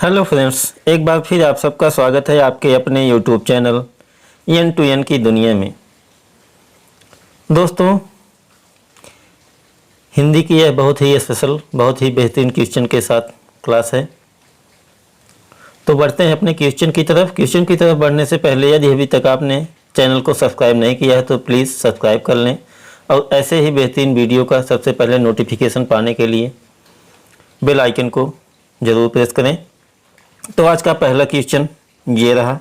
Hello friends, एक बार फिर आप सबका स्वागत है आपके अपने YouTube channel N to N की दुनिया में। दोस्तों, हिंदी की यह बहुत ही स्पेशल, बहुत ही बेहतरीन क्वेश्चन के साथ क्लास है। तो बढ़ते हैं अपने क्वेश्चन की तरफ। क्वेश्चन की तरफ बढ़ने से पहले यदि अभी तक आपने चैनल को सब्सक्राइब नहीं किया है तो प्लीज़ सब्सक्राइब कर लें और ऐसे ही बेहतरीन वीडियो का सबसे पहले नोटिफिकेशन पाने के लिए बेल आइकन को ज़रूर प्रेस करें। तो आज का पहला क्वेश्चन ये रहा,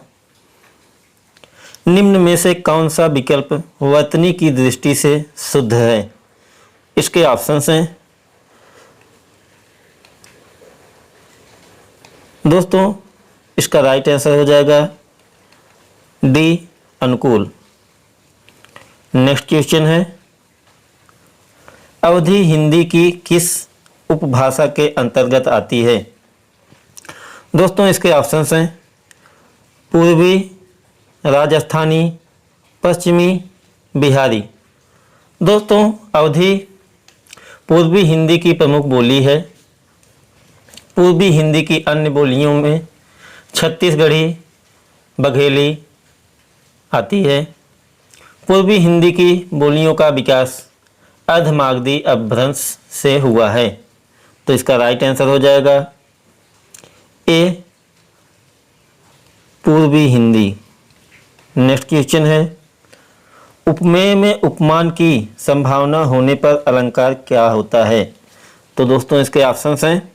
निम्न में से कौन सा विकल्प वर्तनी की दृष्टि से शुद्ध है? इसके ऑप्शंस हैं दोस्तों, इसका राइट आंसर हो जाएगा डी, अनुकूल। नेक्स्ट क्वेश्चन है, अवधी हिंदी की किस उपभाषा के अंतर्गत आती है? दोस्तों, इसके ऑप्शंस हैं पूर्वी, राजस्थानी, पश्चिमी, बिहारी। दोस्तों, अवधी पूर्वी हिंदी की प्रमुख बोली है। पूर्वी हिंदी की अन्य बोलियों में छत्तीसगढ़ी, बघेली आती है। पूर्वी हिंदी की बोलियों का विकास अर्धमागधी अपभ्रंश से हुआ है। तो इसका राइट आंसर हो जाएगा ए, पूर्वी हिंदी। नेक्स्ट क्वेश्चन है, उपमेय में उपमान की संभावना होने पर अलंकार क्या होता है? तो दोस्तों, इसके ऑप्शंस हैं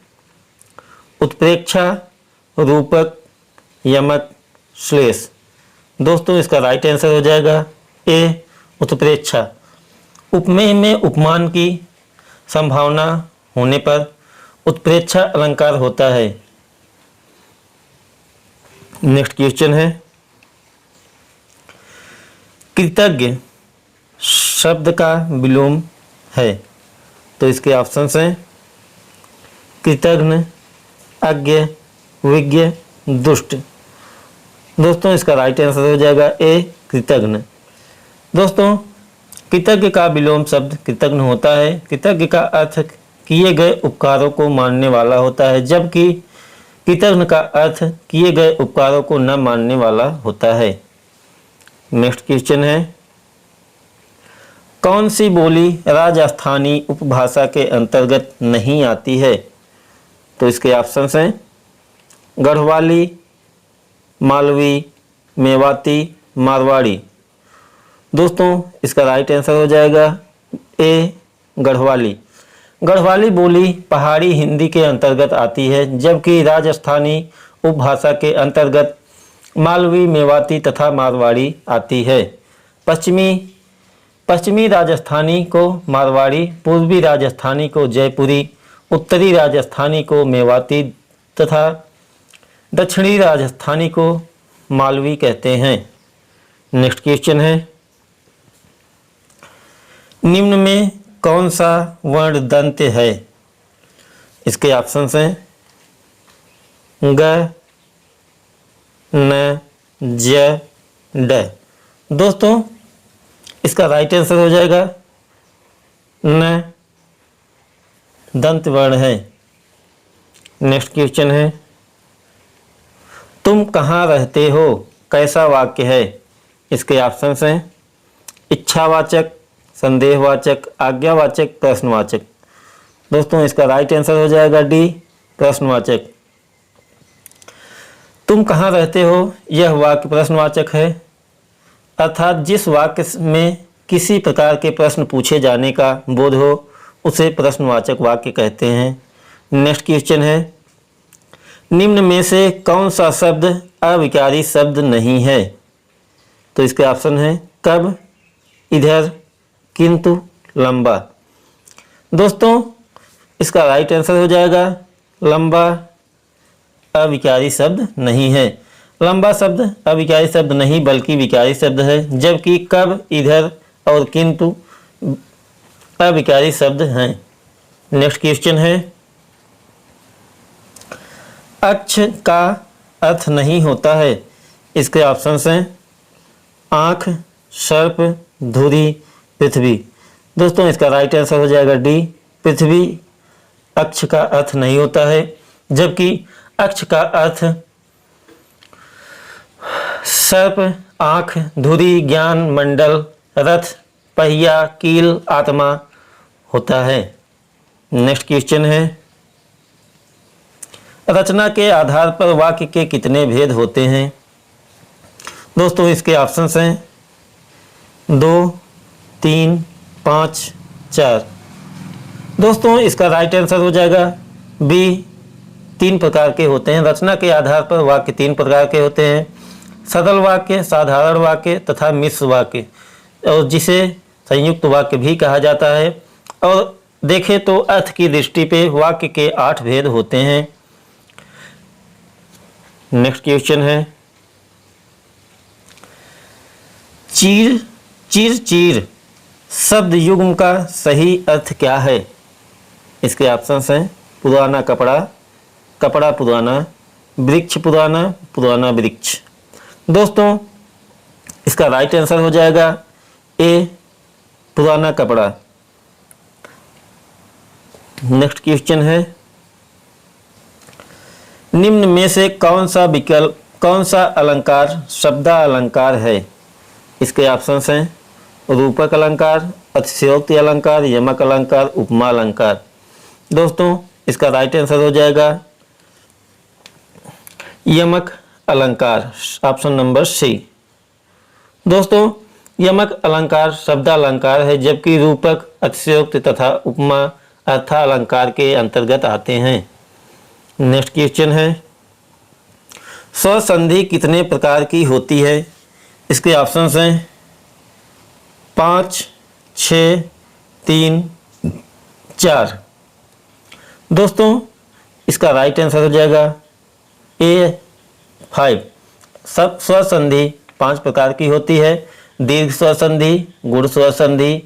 उत्प्रेक्षा, रूपक, यमक, श्लेष। दोस्तों, इसका राइट आंसर हो जाएगा ए, उत्प्रेक्षा। उपमेय में उपमान की संभावना होने पर उत्प्रेक्षा अलंकार होता है। नेक्स्ट क्वेश्चन है, कृतज्ञ शब्द का विलोम है। तो इसके ऑप्शंस हैं कृतघ्न, अज्ञ, विज्ञ, दुष्ट। दोस्तों, इसका राइट आंसर हो जाएगा ए, कृतघ्न। दोस्तों, कृतज्ञ का विलोम शब्द कृतघ्न होता है। कृतज्ञ का अर्थ किए गए उपकारों को मानने वाला होता है, जबकि कृतघ्न का अर्थ किए गए उपकारों को न मानने वाला होता है। नेक्स्ट क्वेश्चन है, कौन सी बोली राजस्थानी उपभाषा के अंतर्गत नहीं आती है? तो इसके ऑप्शंस हैं गढ़वाली, मालवी, मेवाती, मारवाड़ी। दोस्तों, इसका राइट आंसर हो जाएगा ए, गढ़वाली। गढ़वाली बोली पहाड़ी हिंदी के अंतर्गत आती है, जबकि राजस्थानी उपभाषा के अंतर्गत मालवी, मेवाती तथा मारवाड़ी आती है। पश्चिमी राजस्थानी को मारवाड़ी, पूर्वी राजस्थानी को जयपुरी, उत्तरी राजस्थानी को मेवाती तथा दक्षिणी राजस्थानी को मालवी कहते हैं। नेक्स्ट क्वेश्चन है, निम्न में कौन सा वर्ण दंत्य है? इसके ऑप्शंस हैं ग, न, ज, ड। दोस्तों, इसका राइट आंसर हो जाएगा न, दंत वर्ण है। नेक्स्ट क्वेश्चन है, तुम कहाँ रहते हो कैसा वाक्य है? इसके ऑप्शंस हैं इच्छावाचक, संदेहवाचक, आज्ञावाचक, प्रश्नवाचक। दोस्तों, इसका राइट आंसर हो जाएगा डी, प्रश्नवाचक। तुम कहाँ रहते हो यह वाक्य प्रश्नवाचक है, अर्थात जिस वाक्य में किसी प्रकार के प्रश्न पूछे जाने का बोध हो उसे प्रश्नवाचक वाक्य कहते हैं। नेक्स्ट क्वेश्चन है, निम्न में से कौन सा शब्द अविकारी शब्द नहीं है? तो इसके ऑप्शन है कब, इधर, किंतु, लंबा। दोस्तों, इसका राइट आंसर हो जाएगा लंबा अविकारी शब्द नहीं है। लंबा शब्द अविकारी शब्द नहीं बल्कि विकारी शब्द है, जबकि कब, इधर और किंतु अविकारी शब्द हैं। नेक्स्ट क्वेश्चन है, अक्ष का अर्थ नहीं होता है। इसके ऑप्शंस हैं आँख, सर्प, धुरी, पृथ्वी। दोस्तों, इसका राइट आंसर हो जाएगा डी, पृथ्वी अक्ष का अर्थ नहीं होता है, जबकि अक्ष का अर्थ सर्प, आँख, धुरी, ज्ञान, मंडल, रथ, पहिया, कील, आत्मा होता है। नेक्स्ट क्वेश्चन है, रचना के आधार पर वाक्य के कितने भेद होते हैं? दोस्तों इसके ऑप्शंस हैं 2, 3, 5, 4। दोस्तों इसका राइट आंसर हो जाएगा बी। 3 प्रकार के होते हैं। रचना के आधार पर वाक्य 3 प्रकार के होते हैं, सरल वाक्य, साधारण वाक्य तथा मिश्र वाक्य, और जिसे संयुक्त वाक्य भी कहा जाता है। और देखें तो अर्थ की दृष्टि पे वाक्य के 8 भेद होते हैं। नेक्स्ट क्वेश्चन है, चीर चीर चीर शब्द युग्म का सही अर्थ क्या है? इसके ऑप्शंस हैं पुराना कपड़ा, कपड़ा पुराना, वृक्ष पुराना, पुराना वृक्ष। दोस्तों इसका राइट आंसर हो जाएगा ए, पुराना कपड़ा। नेक्स्ट क्वेश्चन है, निम्न में से कौन सा विकल्प, कौन सा अलंकार शब्दालंकार है? इसके ऑप्शंस हैं रूपक अलंकार, अतिशयोक्ति अलंकार, यमक अलंकार, उपमा अलंकार। दोस्तों इसका राइट आंसर हो जाएगा यमक अलंकार, ऑप्शन नंबर सी। दोस्तों यमक अलंकार शब्दालंकार है, जबकि रूपक, अतिशयोक्ति तथा उपमा अर्थालंकार के अंतर्गत आते हैं। नेक्स्ट क्वेश्चन है, स्वसंधि कितने प्रकार की होती है? इसके ऑप्शंस हैं 5, 6, 3, 4। दोस्तों इसका राइट आंसर हो जाएगा ए 5। सब स्वसंधि 5 प्रकार की होती है, दीर्घ स्वसंधि, गुण स्वसंधि,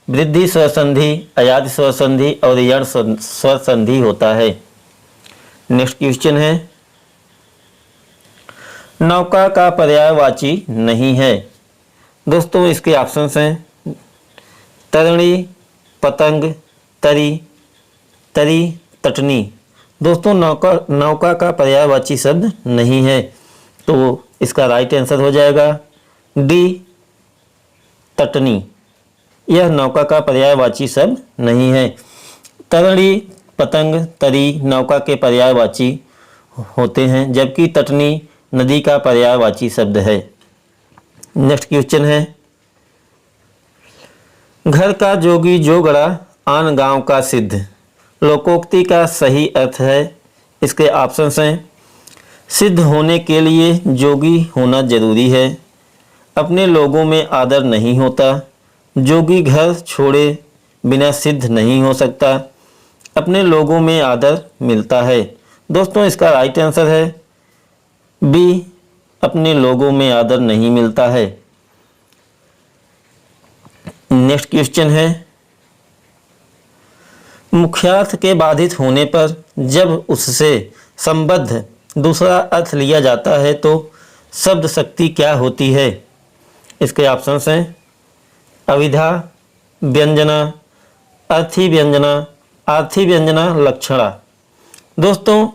वृद्धि स्वसंधि, अयादि स्वसंधि और यण स्वसंधि होता है। नेक्स्ट क्वेश्चन है, नौका का पर्यायवाची नहीं है। दोस्तों इसके ऑप्शंस हैं तरणी, पतंग, तरी, तरी, तटनी। दोस्तों नौका का पर्यायवाची शब्द नहीं है, तो इसका राइट आंसर हो जाएगा डी, तटनी। यह नौका का पर्यायवाची शब्द नहीं है। तरणी, पतंग, तरी नौका के पर्यायवाची होते हैं, जबकि तटनी नदी का पर्यायवाची शब्द है। नेक्स्ट क्वेश्चन है, घर का जोगी जो गड़ा आन गांव का सिद्ध लोकोक्ति का सही अर्थ है। इसके ऑप्शंस हैं सिद्ध होने के लिए जोगी होना जरूरी है, अपने लोगों में आदर नहीं होता, जोगी घर छोड़े बिना सिद्ध नहीं हो सकता, अपने लोगों में आदर मिलता है। दोस्तों इसका राइट आंसर है बी, अपने लोगों में आदर नहीं मिलता है। नेक्स्ट क्वेश्चन है, मुख्यार्थ के बाधित होने पर जब उससे संबद्ध दूसरा अर्थ लिया जाता है तो शब्द शक्ति क्या होती है? इसके ऑप्शंस हैं अविधा, व्यंजना, अर्थी व्यंजना, आर्थी व्यंजना, लक्षणा। दोस्तों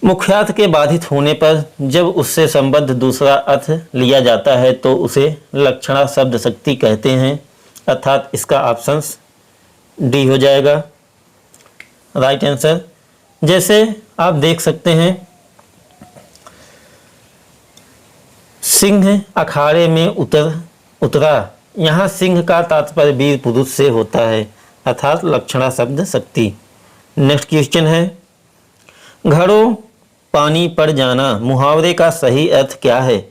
मुख्यार्थ के बाधित होने पर जब उससे संबद्ध दूसरा अर्थ लिया जाता है तो उसे लक्षणा शब्द शक्ति कहते हैं, अर्थात इसका ऑप्शंस डी हो जाएगा राइट आंसर। जैसे आप देख सकते हैं सिंह अखाड़े में उतरा, यहाँ सिंह का तात्पर्य वीर पुरुष से होता है, अर्थात लक्षणा शब्द शक्ति। नेक्स्ट क्वेश्चन है, घड़ों पानी पड़ जाना मुहावरे का सही अर्थ क्या है?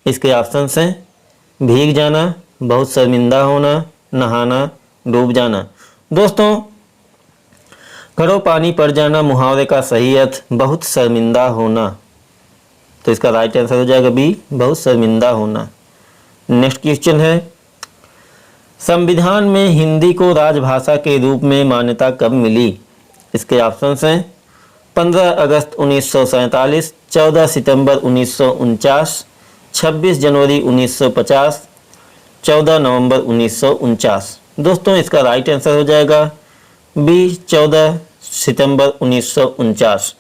इसके ऑप्शंस हैं भीग जाना, बहुत शर्मिंदा होना, नहाना, डूब जाना। दोस्तों घड़ों पानी पड़ जाना मुहावरे का सही अर्थ बहुत शर्मिंदा होना, तो इसका राइट आंसर हो जाएगा बी, बहुत शर्मिंदा होना। नेक्स्ट क्वेश्चन है, संविधान में हिंदी को राजभाषा के रूप में मान्यता कब मिली? इसके ऑप्शंस हैं 15 अगस्त 1947, 14 सितंबर 1949, 26 जनवरी 1950, 14 नवंबर 1949। दोस्तों इसका राइट आंसर हो जाएगा बी, 14 सितंबर 1949।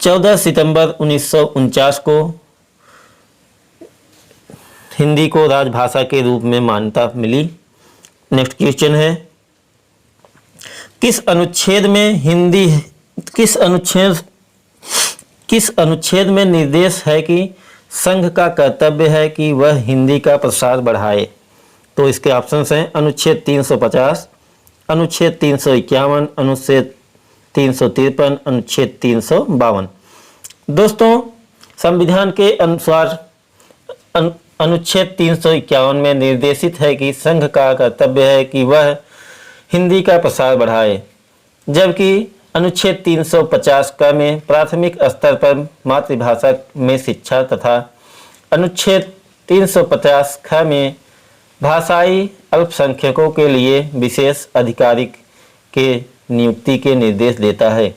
14 सितंबर 1949 को हिंदी को राजभाषा के रूप में मान्यता मिली। नेक्स्ट क्वेश्चन है, किस अनुच्छेद में निर्देश है कि संघ का कर्तव्य है कि वह हिंदी का प्रसार बढ़ाए? तो इसके ऑप्शंस हैं अनुच्छेद 350, अनुच्छेद 351, अनुच्छेद 353, अनुच्छेद 352। दोस्तों, संविधान के अनुसार अनुच्छेद 351 में निर्देशित है कि संघ का कर्तव्य है कि वह हिंदी का प्रसार बढ़ाए, जबकि अनुच्छेद 350 का में प्राथमिक स्तर पर मातृभाषा में शिक्षा तथा अनुच्छेद 350 ख में भाषाई अल्पसंख्यकों के लिए विशेष अधिकारी के नियुक्ति के निर्देश देता है,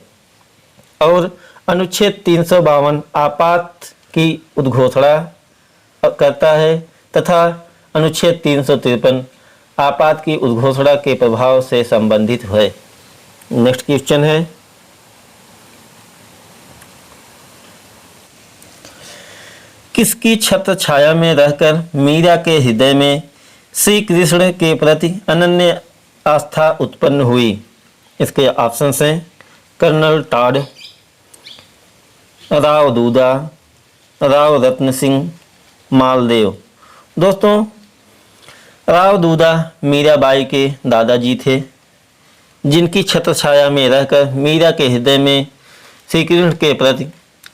और अनुच्छेद 352 आपात की उद्घोषणा करता है तथा अनुच्छेद 353 आपात की उद्घोषणा के प्रभाव से संबंधित है। नेक्स्ट क्वेश्चन है, किसकी छत्र छाया में रहकर मीरा के हृदय में श्री कृष्ण के प्रति अनन्य आस्था उत्पन्न हुई? इसके ऑप्शंस हैं कर्नल टॉड, राव दूधा, राव रत्न सिंह, मालदेव। दोस्तों, राव दूधा मीराबाई के दादाजी थे, जिनकी छत्र छाया में रहकर मीरा के हृदय में श्री कृष्ण के प्रति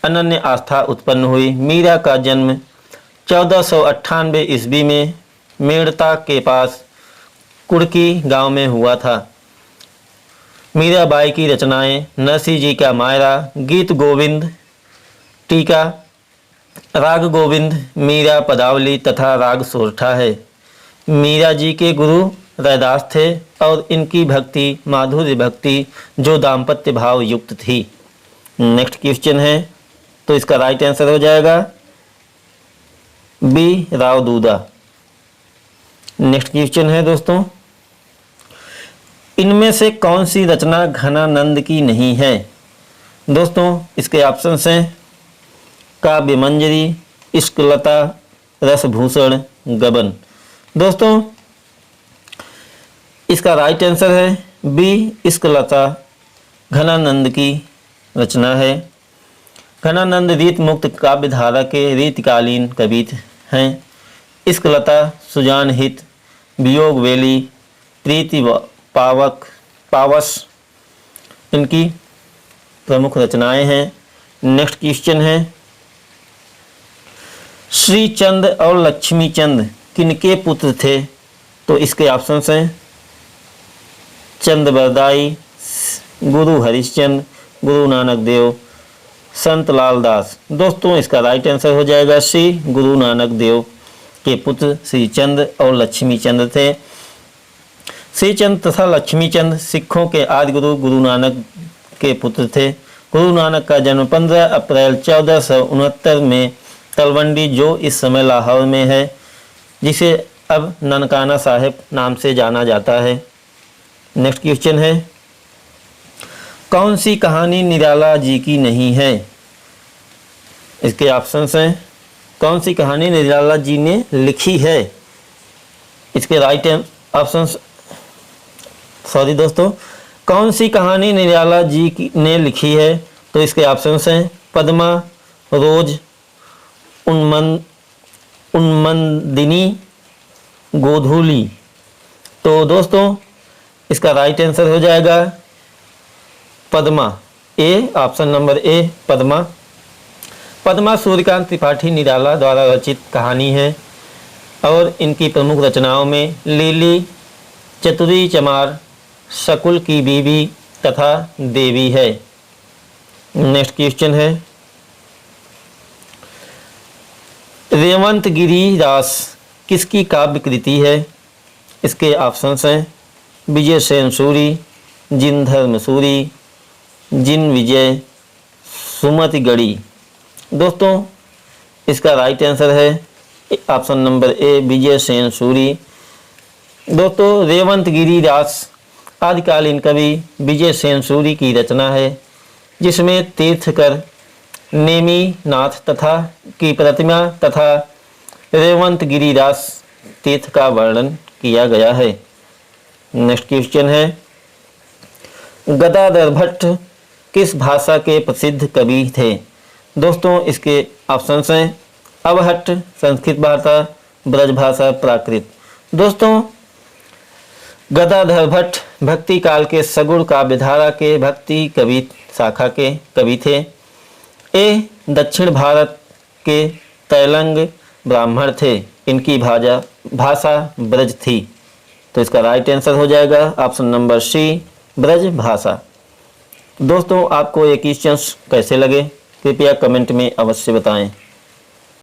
अनन्य आस्था उत्पन्न हुई। मीरा का जन्म 1498 ईस्वी में मेड़ता के पास कुड़की गांव में हुआ था। मीराबाई की रचनाएं नरसिंह जी का मायरा, गीत गोविंद, टीका, राग गोविंद, मीरा पदावली तथा राग सोरठा है। मीरा जी के गुरु रैदास थे और इनकी भक्ति माधुर्य भक्ति जो दाम्पत्य भाव युक्त थी। नेक्स्ट क्वेश्चन है, तो इसका राइट आंसर हो जाएगा बी, राव दूधा। नेक्स्ट क्वेश्चन है दोस्तों, इनमें से कौन सी रचना घनानंद की नहीं है? दोस्तों, इसके ऑप्शंस हैं काव्य मंजरी, इश्कलता, रसभूषण, गबन। दोस्तों, इसका राइट आंसर है बी, इश्कलता घनानंद की रचना है। घनानंद रीत मुक्त काव्य धारा के रीतकालीन कवि हैं। इश्कलता सुजान हित, वियोग वेली, प्रीति पावस इनकी प्रमुख रचनाएं हैं। नेक्स्ट क्वेश्चन है, श्री चंद और लक्ष्मी चंद किनके पुत्र थे? तो इसके ऑप्शंस हैं चंद बरदाई, गुरु हरिश्चंद्र, गुरु नानक देव, संत लाल दास। दोस्तों, इसका राइट आंसर हो जाएगा श्री गुरु नानक देव के पुत्र श्री चंद और लक्ष्मी चंद थे। श्री चंद तथा लक्ष्मी चंद सिखों के आदि गुरु गुरु नानक के पुत्र थे। गुरु नानक का जन्म 15 अप्रैल 1469 में तलवंडी, जो इस समय लाहौर में है, जिसे अब ननकाना साहिब नाम से जाना जाता है। नेक्स्ट क्वेश्चन है, कौन सी कहानी निराला जी की नहीं है? इसके ऑप्शंस हैं कौन सी कहानी निराला जी ने लिखी है? इसके राइट ऑप्शंस दोस्तों, कौन सी कहानी निराला जी ने लिखी है? तो इसके ऑप्शंस हैं पद्मा, रोज, उन्मंदिनी, गोधूली। तो दोस्तों, इसका राइट आंसर हो जाएगा Padma, A, option number A, Padma. Padma Suryakant Tripathi Nirala द्वारा रचित कहानी है और इनकी प्रमुख रचनाओं में लिली, चतुरी चमार, शकुल की बीवी तथा देवी है। नेक्स्ट क्वेश्चन है, रेवंत गिरिदास किसकी काव्य कृति है? इसके ऑप्शंस हैं विजय सेन सूरी, जिन धर्म सूरी, जिन विजय, सुमति गढ़ी। दोस्तों, इसका राइट आंसर है ऑप्शन नंबर ए, विजय सेन सूरी। दोस्तों, रेवंत गिरिदास आदिकालीन कवि विजय सेन सूरी की रचना है, जिसमें तीर्थकर नेमी नाथ तथा की प्रतिमा तथा रेवंत गिरिदास तीर्थ का वर्णन किया गया है। नेक्स्ट क्वेश्चन है, गदाधर भट्ट किस भाषा के प्रसिद्ध कवि थे? दोस्तों इसके ऑप्शंस हैं अवहट्ट, संस्कृत भाषा, ब्रज भाषा, प्राकृत। दोस्तों गदाधर भट्ट भक्ति काल के सगुण काव्यधारा के भक्ति कवि शाखा के कवि थे। ए दक्षिण भारत के तैलंग ब्राह्मण थे। इनकी भाषा ब्रज थी। तो इसका राइट आंसर हो जाएगा ऑप्शन नंबर सी, ब्रज भाषा। दोस्तों आपको ये क्वेश्चंस कैसे लगे कृपया कमेंट में अवश्य बताएं।